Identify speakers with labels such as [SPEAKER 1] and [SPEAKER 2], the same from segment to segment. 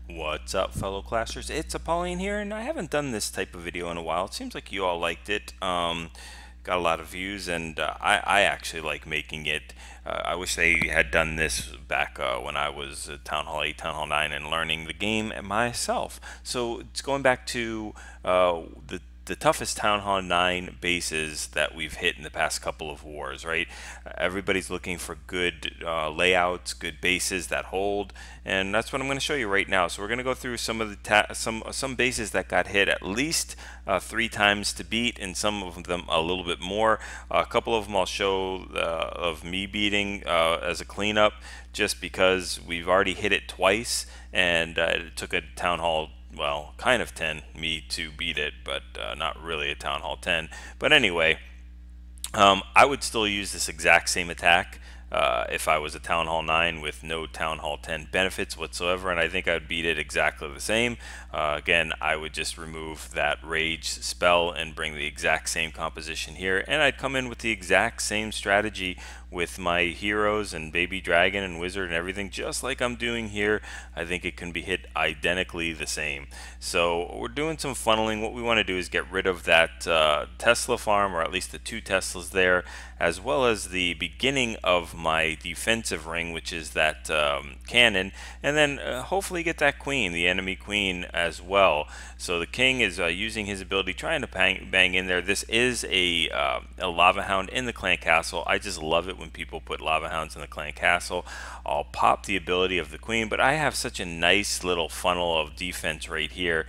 [SPEAKER 1] What's up, fellow classers? It's Apollyon here, and I haven't done this type of video in a while. It seems like you all liked it. Got a lot of views, and I actually like making it. I wish they had done this back when I was at Town Hall 8, Town Hall 9, and learning the game myself. So it's going back to the toughest Town Hall 9 bases that we've hit in the past couple of wars, right? Everybody's looking for good layouts, good bases that hold, and that's what I'm going to show you right now. So we're going to go through some of the some bases that got hit at least 3 times to beat, and some of them a little bit more. A couple of them I'll show of me beating as a cleanup, just because we've already hit it twice, and it took a Town Hall, well, kind of 10 me to beat it, but not really a Town Hall 10. But anyway, I would still use this exact same attack if I was a Town Hall 9 with no Town Hall 10 benefits whatsoever, and I think I would beat it exactly the same. Again, I would just remove that Rage spell and bring the exact same composition here, and I'd come in with the exact same strategy with my heroes and Baby Dragon and Wizard and everything, just like I'm doing here. I think it can be hit identically the same. So we're doing some funneling. What we want to do is get rid of that Tesla farm, or at least the 2 Teslas there, as well as the beginning of my defensive ring, which is that cannon, and then hopefully get that queen, the enemy queen, as well. So the king is using his ability, trying to bang in there. This is a lava hound in the clan castle. I just love it when people put lava hounds in the clan castle. I'll pop the ability of the queen, but I have such a nice little funnel of defense right here.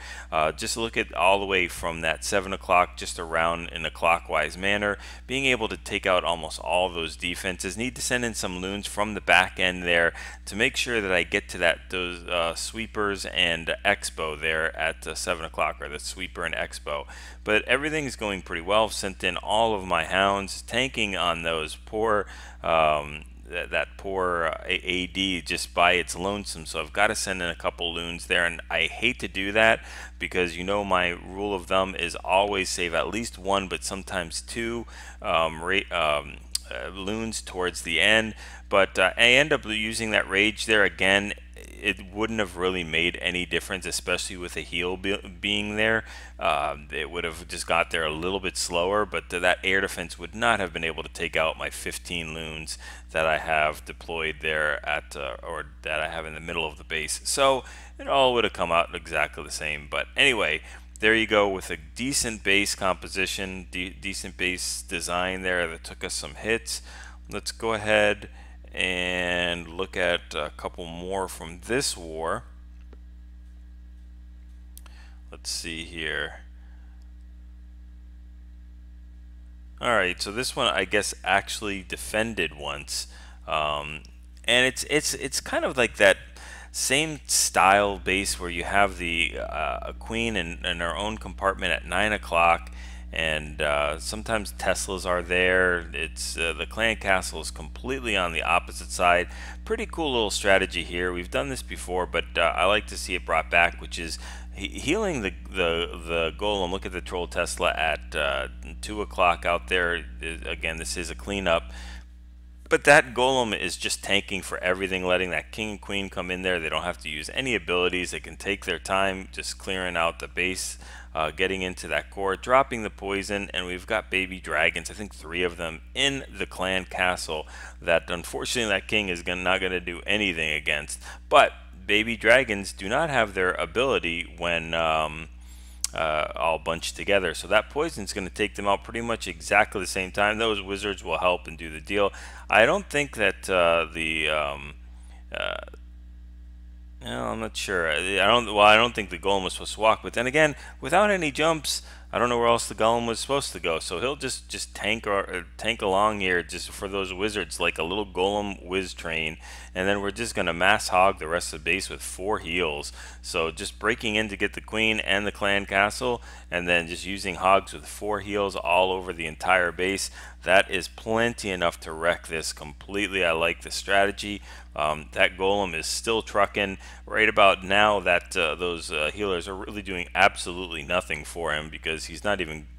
[SPEAKER 1] Just look at all the way from that 7 o'clock just around in a clockwise manner, being able to take out almost all those defenses. Need to send in some loons from the back end there to make sure that I get to those sweepers and expo there at 7 o'clock, or the sweeper and expo. But everything's going pretty well. Sent in all of my hounds, tanking on those poor that poor AD just by its lonesome. So I've got to send in a couple loons there, and I hate to do that because you know my rule of thumb is always save at least 1, but sometimes 2 loons towards the end. But I end up using that rage there again. It wouldn't have really made any difference, especially with a heal being there. It would have just got there a little bit slower, but that air defense would not have been able to take out my 15 loons that I have deployed there at, or that I have in the middle of the base. So it all would have come out exactly the same. But anyway, there you go, with a decent base composition, decent base design there that took us some hits. Let's go ahead and look at a couple more from this war. Let's see here. Alright, so this one I guess actually defended once, and it's kind of like that same style base where you have the a queen in her own compartment at 9 o'clock, and sometimes Teslas are there. It's the clan castle is completely on the opposite side. Pretty cool little strategy here. We've done this before, but I like to see it brought back, which is healing the golem. Look at the troll Tesla at 2 o'clock out there. Again, this is a cleanup. But that golem is just tanking for everything, letting that king and queen come in there. They don't have to use any abilities. They can take their time just clearing out the base, getting into that core, dropping the poison, and we've got baby dragons, I think 3 of them, in the clan castle that unfortunately that king is not going to do anything against. But baby dragons do not have their ability when all bunched together, so that poison is going to take them out pretty much exactly the same time. Those wizards will help and do the deal. I don't think that no, I'm not sure. I don't think the golem was supposed to walk. But then again, without any jumps, I don't know where else the golem was supposed to go. So he'll just tank tank along here just for those wizards, like a little golem whiz train. And then we're just gonna mass hog the rest of the base with 4 heals. So just breaking in to get the queen and the clan castle, and then just using hogs with 4 heals all over the entire base. That is plenty enough to wreck this completely. I like the strategy. That golem is still trucking right about now. That those healers are really doing absolutely nothing for him, because because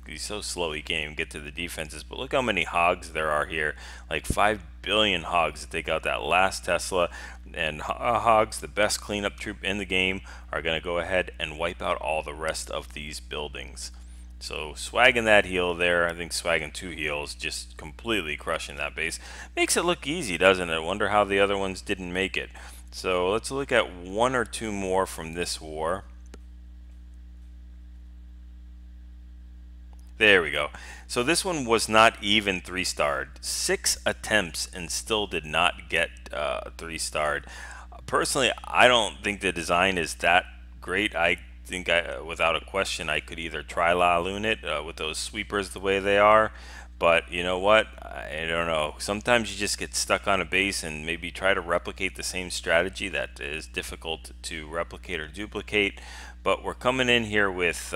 [SPEAKER 1] he's so slow he can't even get to the defenses. But look how many hogs there are here, like 5 billion hogs to take out that last Tesla. And hogs, the best cleanup troop in the game, are going to go ahead and wipe out all the rest of these buildings. So swagging that heal there, I think swagging 2 heals, just completely crushing that base. Makes it look easy, doesn't it? Wonder how the other ones didn't make it. So let's look at 1 or 2 more from this war. There we go. So this one was not even 3-starred. 6 attempts and still did not get 3-starred. Personally, I don't think the design is that great. I think without a question, I could either try La Lune it with those sweepers the way they are. But you know what? I don't know. Sometimes you just get stuck on a base and maybe try to replicate the same strategy that is difficult to replicate or duplicate. But we're coming in here with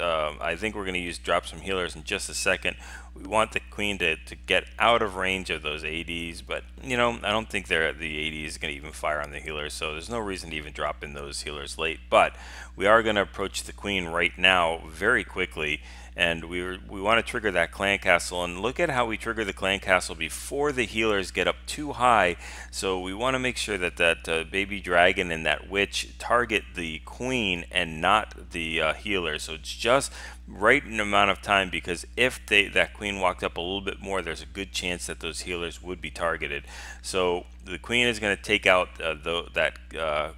[SPEAKER 1] I think we're going to drop some healers in just a second. We want the queen to get out of range of those ADs, but you know, I don't think the AD is going to even fire on the healers, so there's no reason to even drop in those healers late. But we are going to approach the queen right now very quickly, and we want to trigger that clan castle. And look at how we trigger the clan castle before the healers get up too high. So we want to make sure that baby dragon and that witch target the queen and not the healer. So it's just right in amount of time, because if that queen walked up a little bit more, there's a good chance that those healers would be targeted. So the queen is going to take out that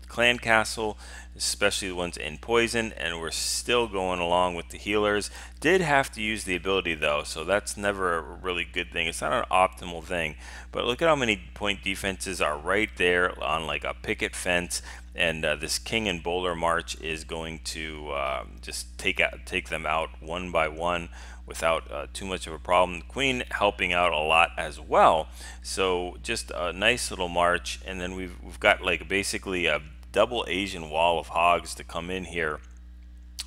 [SPEAKER 1] clan castle, especially the ones in poison, and we're still going along with the healers. Did have to use the ability though, so that's never a really good thing. It's not an optimal thing, but look at how many point defenses are right there on like a picket fence. And this king and bowler march is going to just take them out one by one without too much of a problem. The queen helping out a lot as well. So just a nice little march, and then we've got like basically a double Asian wall of hogs to come in here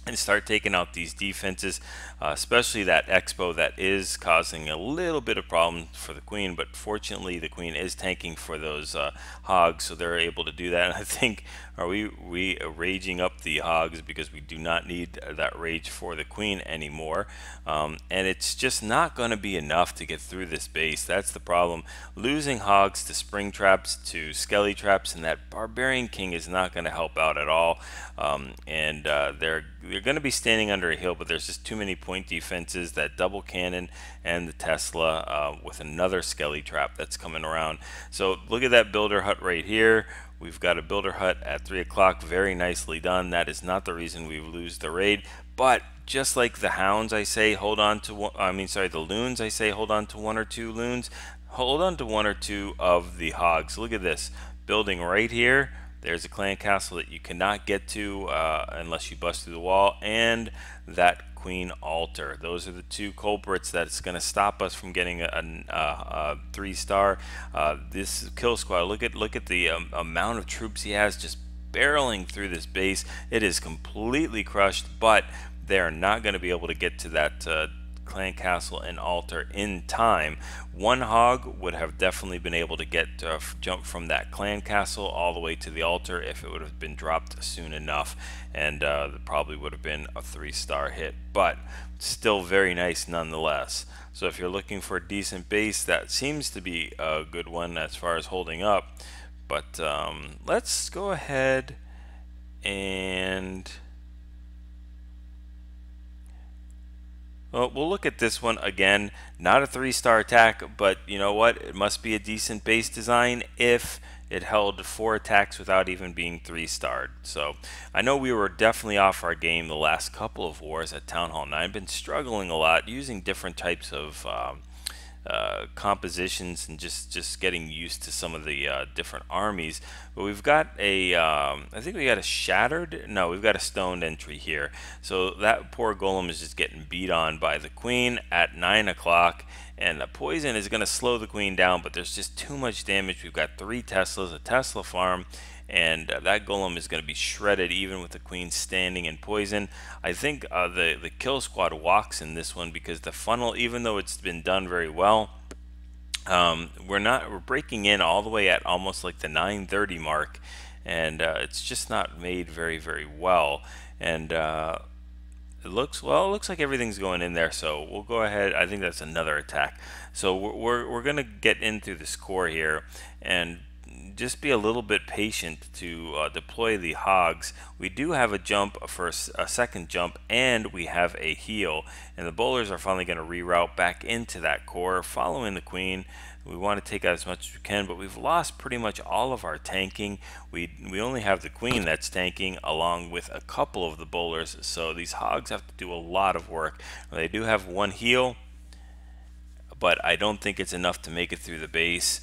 [SPEAKER 1] and start taking out these defenses, especially that expo that is causing a little bit of problem for the queen. But fortunately, the queen is tanking for those hogs, so they're able to do that. And I think, are we raging up the hogs, because we do not need that rage for the queen anymore. And it's just not going to be enough to get through this base. That's the problem. Losing hogs to spring traps, to skelly traps, and that barbarian king is not going to help out at all. They're going to be standing under a hill, but there's just too many point defenses. That double cannon and the Tesla with another skelly trap that's coming around. So look at that builder hut right here. We've got a builder hut at 3 o'clock, very nicely done. That is not the reason we lose the raid, but just like the hounds, I say hold on to the loons, I say hold on to 1 or 2 loons. Hold on to 1 or 2 of the hogs. Look at this building right here. There's a clan castle that you cannot get to unless you bust through the wall, and that queen altar. Those are the 2 culprits that's going to stop us from getting a 3-star. This kill squad, look at the amount of troops he has just barreling through this base. It is completely crushed, but they're not going to be able to get to that clan castle and altar in time. 1 hog would have definitely been able to get jump from that clan castle all the way to the altar if it would have been dropped soon enough, and it probably would have been a 3-star hit, but still very nice nonetheless. So if you're looking for a decent base, that seems to be a good one as far as holding up. But let's go ahead and well, we'll look at this one again. Not a 3-star attack, but you know what? It must be a decent base design if it held 4 attacks without even being 3-starred. So I know we were definitely off our game the last couple of wars at Town Hall 9. I've been struggling a lot using different types of compositions and just getting used to some of the different armies. But we've got a I think we got a shattered, no, we've got a stoned entry here. So that poor golem is just getting beat on by the queen at 9 o'clock, and the poison is going to slow the queen down, but there's just too much damage. We've got 3 Teslas, a Tesla farm, and that golem is going to be shredded even with the queen standing in poison. I think the kill squad walks in this one, because the funnel, even though it's been done very well, we're breaking in all the way at almost like the 9:30 mark, and it's just not made very well. And It looks like everything's going in there, so we'll go ahead. I think that's another attack. So we're gonna get in through this core here, and just be a little bit patient to deploy the hogs. We do have a jump for a second jump, and we have a heal, and the bowlers are finally going to reroute back into that core, following the queen. We want to take out as much as we can, but we've lost pretty much all of our tanking. We only have the queen that's tanking along with a couple of the bowlers, so these hogs have to do a lot of work. They do have one heal, but I don't think it's enough to make it through the base.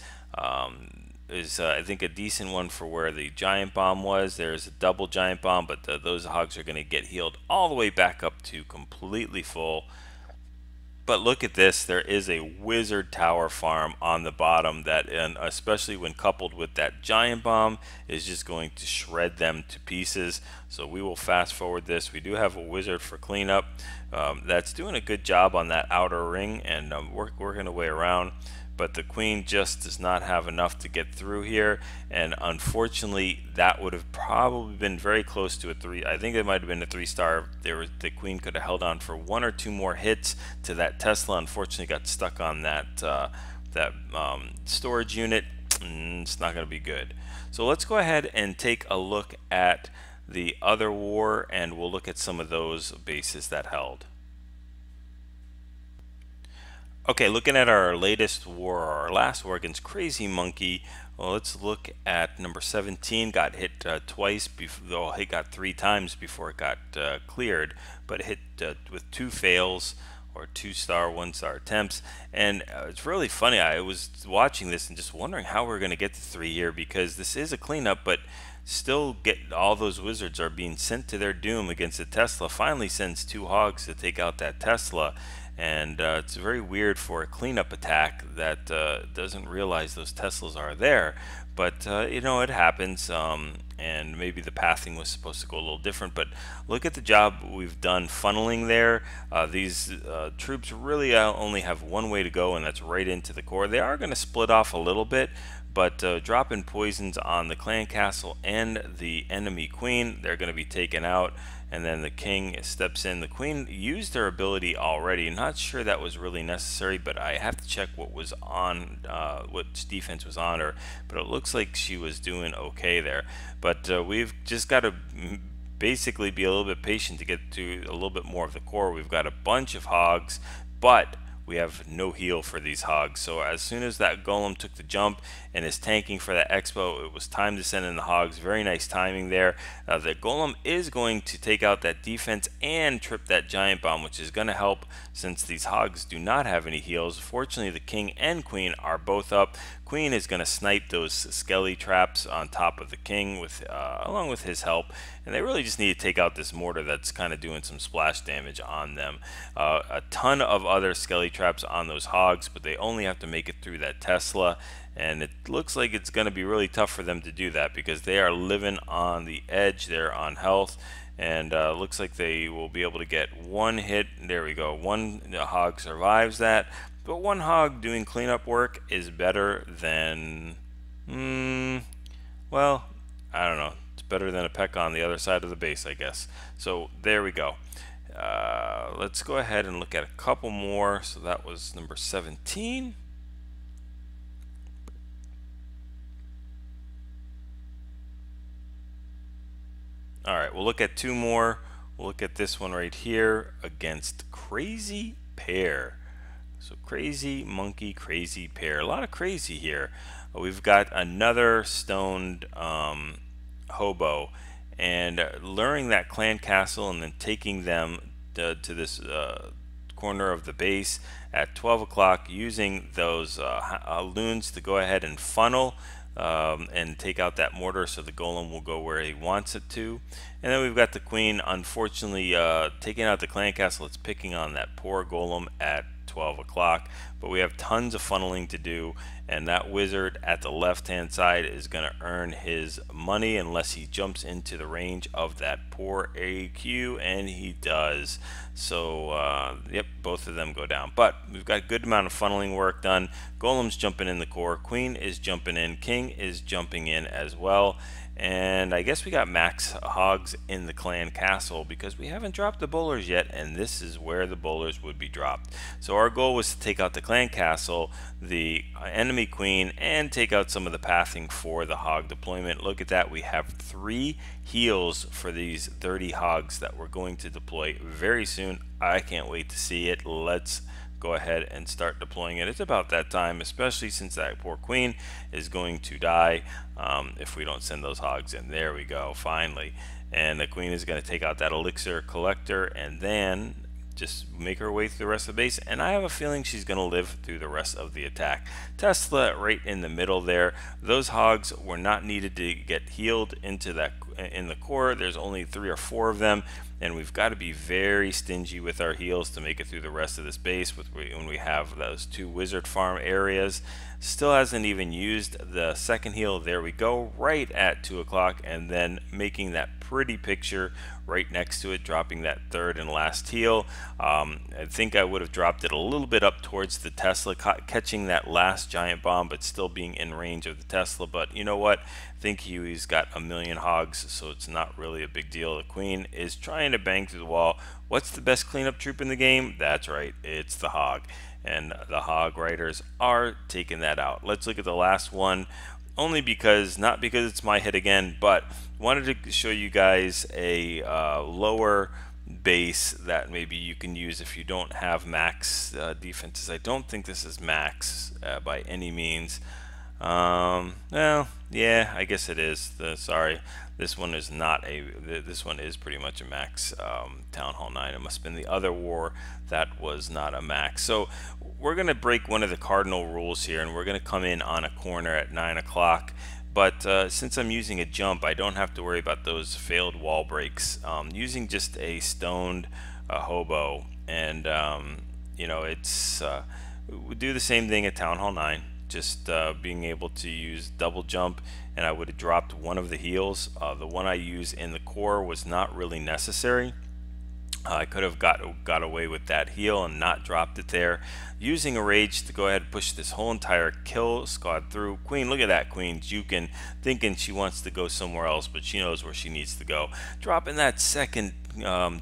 [SPEAKER 1] Is I think a decent one for where the giant bomb was. There's a double giant bomb, but those hogs are going to get healed all the way back up to completely full. But look at this, there is a wizard tower farm on the bottom that, and especially when coupled with that giant bomb, is just going to shred them to pieces. So we will fast forward this. We do have a wizard for cleanup that's doing a good job on that outer ring and working a way around. But the queen just does not have enough to get through here, and unfortunately that would have probably been very close to a 3. I think it might have been a 3-star. The queen could have held on for 1 or 2 more hits to that Tesla. Unfortunately got stuck on that storage unit. It's not going to be good. So let's go ahead and take a look at the other war, and we'll look at some of those bases that held. Okay, looking at our latest war, our last war against Crazy Monkey. Well, let's look at number 17. Got hit twice, though it got 3 times before it got cleared, but hit with 2 fails, or 2-star, 1-star attempts. And it's really funny. I was watching this and just wondering how we're going to get to 3 here, because this is a cleanup, but still get all those wizards are being sent to their doom against the Tesla. Finally sends 2 hogs to take out that Tesla. And it's very weird for a cleanup attack that doesn't realize those Teslas are there. But you know, it happens, and maybe the pathing was supposed to go a little different. But look at the job we've done funneling there. These troops really only have one way to go, and that's right into the core. They are going to split off a little bit, but dropping poisons on the clan castle and the enemy queen, they're going to be taken out. And then the king steps in. The queen used her ability already. Not sure that was really necessary, but I have to check what was on, what defense was on her. But it looks like she was doing okay there. But we've just got to basically be a little bit patient to get to a little bit more of the core. We've got a bunch of hogs, but we have no heal for these hogs. So as soon as that golem took the jump and is tanking for that expo, it was time to send in the hogs. Very nice timing there. The golem is going to take out that defense and trip that giant bomb, which is going to help since these hogs do not have any heals. Fortunately, the king and queen are both up. Queen is going to snipe those skelly traps on top of the king with along with his help, and they really just need to take out this mortar that's kind of doing some splash damage on them. A ton of other skelly traps on those hogs, but they only have to make it through that Tesla, and it looks like it's going to be really tough for them to do that because they are living on the edge. They're on health, and looks like they will be able to get 1 hit. There we go. One hog survives that. But 1 hog doing cleanup work is better than, well, I don't know. It's better than a peck on the other side of the base, I guess. So there we go. Let's go ahead and look at a couple more. So that was number 17. All right, we'll look at 2 more. We'll look at this one right here against Crazy Pear. So Crazy Monkey, Crazy Pear. A lot of crazy here. We've got another stoned hobo, and luring that clan castle and then taking them to this corner of the base at 12 o'clock, using those loons to go ahead and funnel and take out that mortar so the golem will go where he wants it to. And then we've got the queen, unfortunately, taking out the clan castle. It's picking on that poor golem at 12 o'clock, but we have tons of funneling to do, and that wizard at the left hand side is going to earn his money unless he jumps into the range of that poor AQ, and he does. So yep, both of them go down, but we've got a good amount of funneling work done. Golem's jumping in the core, queen is jumping in, king is jumping in as well, And I guess we got max hogs in the clan castle because we haven't dropped the bowlers yet, and this is where the bowlers would be dropped. So our goal was to take out the clan castle, the enemy queen, and take out some of the pathing for the hog deployment. Look at that, we have 3 heals for these 30 hogs that we're going to deploy very soon. I can't wait to see it. Let's go ahead and start deploying it. It's about that time, especially since that poor queen is going to die if we don't send those hogs in. There we go, finally. And the queen is going to take out that elixir collector and then just make her way through the rest of the base, and I have a feeling she's going to live through the rest of the attack. Tesla right in the middle there. Those hogs were not needed to get healed into that in the core. There's only 3 or 4 of them, and we've got to be very stingy with our heals to make it through the rest of this base when we have those 2 wizard farm areas. Still hasn't even used the second heal. There we go, right at 2 o'clock, and then making that pretty picture right next to it, dropping that third and last heal. I think I would have dropped it a little bit up towards the Tesla, catching that last giant bomb, but still being in range of the Tesla. But you know what? I think he's got 1,000,000 hogs, so it's not really a big deal. The queen is trying to bang through the wall. What's the best cleanup troop in the game? That's right, it's the hog. And the hog riders are taking that out. Let's look at the last one, only because, not because it's my hit again, but wanted to show you guys a lower base that maybe you can use if you don't have max defenses. I don't think this is max by any means. Well, yeah, I guess it is. Sorry, this one is not a. This one is pretty much a max Town Hall 9. It must have been the other war that was not a max. So we're gonna break one of the cardinal rules here, and we're gonna come in on a corner at 9 o'clock. But since I'm using a jump, I don't have to worry about those failed wall breaks. Using just a stoned hobo, and you know, it's we do the same thing at Town Hall 9. Just being able to use double jump, and I would have dropped one of the heals. The one I use in the core was not really necessary. I could have got away with that heal and not dropped it there. Using a rage to go ahead and push this whole entire kill squad through. Queen, look at that queen juking, thinking she wants to go somewhere else, but she knows where she needs to go. Dropping that second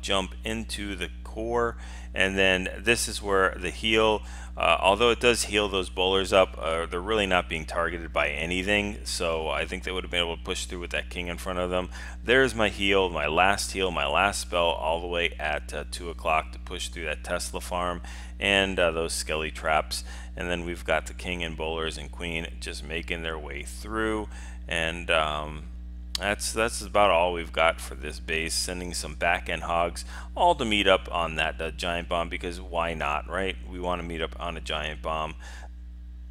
[SPEAKER 1] jump into the core, and then this is where the heal, although it does heal those bowlers up, they're really not being targeted by anything, so I think they would have been able to push through with that king in front of them. There's my heal, my last spell, all the way at 2 o'clock to push through that Tesla farm and those skelly traps. And then we've got the king and bowlers and queen just making their way through, and that's about all we've got for this base. Sending some back end hogs all to meet up on that giant bomb, because why not, right? We want to meet up on a giant bomb.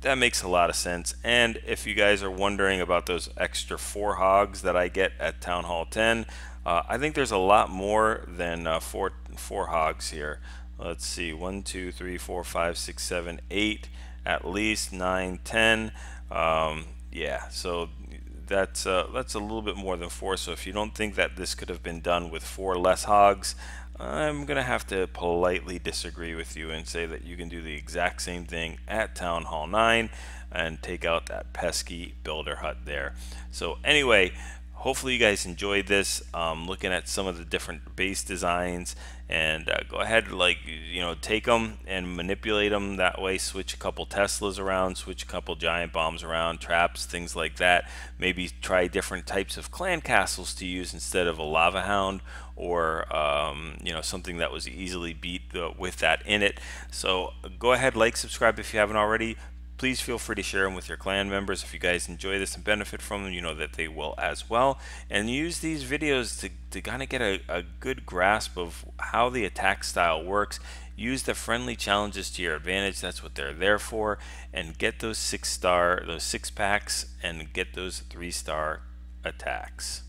[SPEAKER 1] That makes a lot of sense. And if you guys are wondering about those extra 4 hogs that I get at Town Hall 10, I think there's a lot more than four hogs here. Let's see, 1 2 3 4 5 6 7 8, at least 9 10. Yeah, so that's a little bit more than 4. So if you don't think that this could have been done with 4 less hogs, I'm gonna have to politely disagree with you and say that you can do the exact same thing at Town Hall 9 and take out that pesky builder hut there. So anyway, hopefully you guys enjoyed this, looking at some of the different base designs, and go ahead, like, you know, take them and manipulate them that way. Switch a couple Teslas around, switch a couple giant bombs around, traps, things like that. Maybe try different types of clan castles to use instead of a lava hound, or you know, something that was easily beat with that in it. So go ahead, like, subscribe if you haven't already. Please feel free to share them with your clan members. If you guys enjoy this and benefit from them, you know that they will as well. And use these videos to kind of get a good grasp of how the attack style works. Use the friendly challenges to your advantage. That's what they're there for. And get those 6 packs, and get those 3-star attacks.